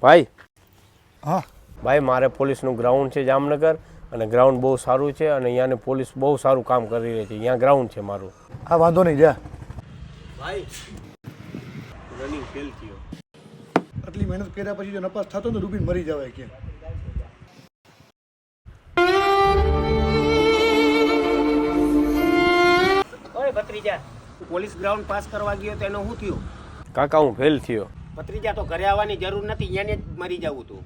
ભાઈ હા ભાઈ મારે પોલીસનું ગ્રાઉન્ડ છે જામનગર અને ગ્રાઉન્ડ બહુ સારું છે અને અહીંયાની પોલીસ બહુ સારું કામ કરી રહી છે. અહીંયા ગ્રાઉન્ડ છે મારું. હા વાંધો નહીં જા. ભાઈ રનિંગ ફેલ થયો. આટલી મહેનત કર્યા પછી જો નપાસ થતો ને ડૂબીને મરી જવાય કે. ઓય ભત્રીજા, પોલીસ ગ્રાઉન્ડ પાસ કરવા ગયો તો એનો શું થયું? કાકા હું ફેલ થયો. ભત્રીજા તો ઘરે આવવાની જરૂર નથી, અહીંયા જ મરી જવું તું.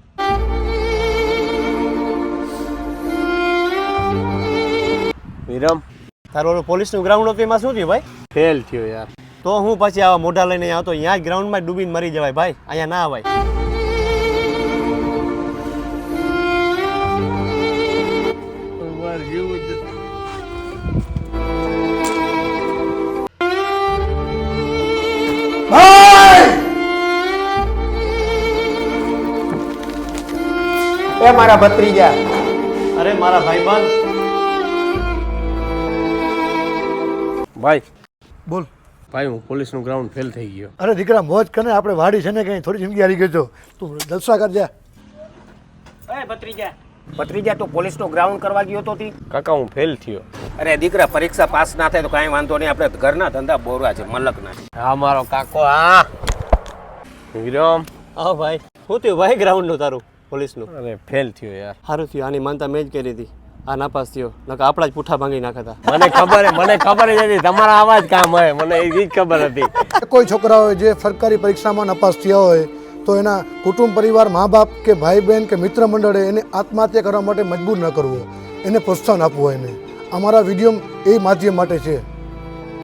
વિરમ તારો પોલીસનું ગ્રાઉન્ડ હતું એમાં શું થયું ભાઈ? ફેલ થયો યાર. તો હું પછી આવા મોઢા લઈને આવતો અહીંયા જ ગ્રાઉન્ડમાં ડૂબીને મરી જવાય ભાઈ, અહીંયા ના આવાય. એ મારા ભત્રીજા, અરે મારા ભાઈબંધ, ભાઈ બોલ. ભાઈ હું પોલીસનું ગ્રાઉન્ડ ફેલ થઈ ગયો. અરે દીકરા મોજ કરે, આપણે વાડી છે ને કંઈ થોડી જિંદગી હારી ગઈ તો તું જલસા કરજા. ઓય ભત્રીજા, ભત્રીજા તો પોલીસનું ગ્રાઉન્ડ કરવા ગયો તો તી? કાકા હું ફેલ થયો. અરે દીકરા, પરીક્ષા પાસ ના થાય તો કાંઈ વાંધો નહીં, આપણે ઘરના ધંધા બોરવા છે, મલકના. હા મારો કાકો. હા વિરમ. આવો ભાઈ. શું થયું ભાઈ ગ્રાઉન્ડનું તારું પોલીસનું? અરે ફેલ થયો યાર. સારું થયું, આની માનતા મેં જ કરી હતી. આ નાપાસ થયો, નકર આપણા જ પૂઠા ભાંગી નાખતા. મને ખબર જ હતી તમારા આવા જ કામ હોય, મને એ જ ખબર હતી. કોઈ છોકરાઓ જે સરકારી પરીક્ષામાં નપાસ થયા હોય તો એના કુટુંબ પરિવાર, મા બાપ કે ભાઈ બહેન કે મિત્ર મંડળે એને આત્મહત્યા કરવા માટે મજબૂર ન કરવો, એને પ્રોત્સાહન આપવું. એને અમારા વિડીયો એ માધ્યમ માટે છે.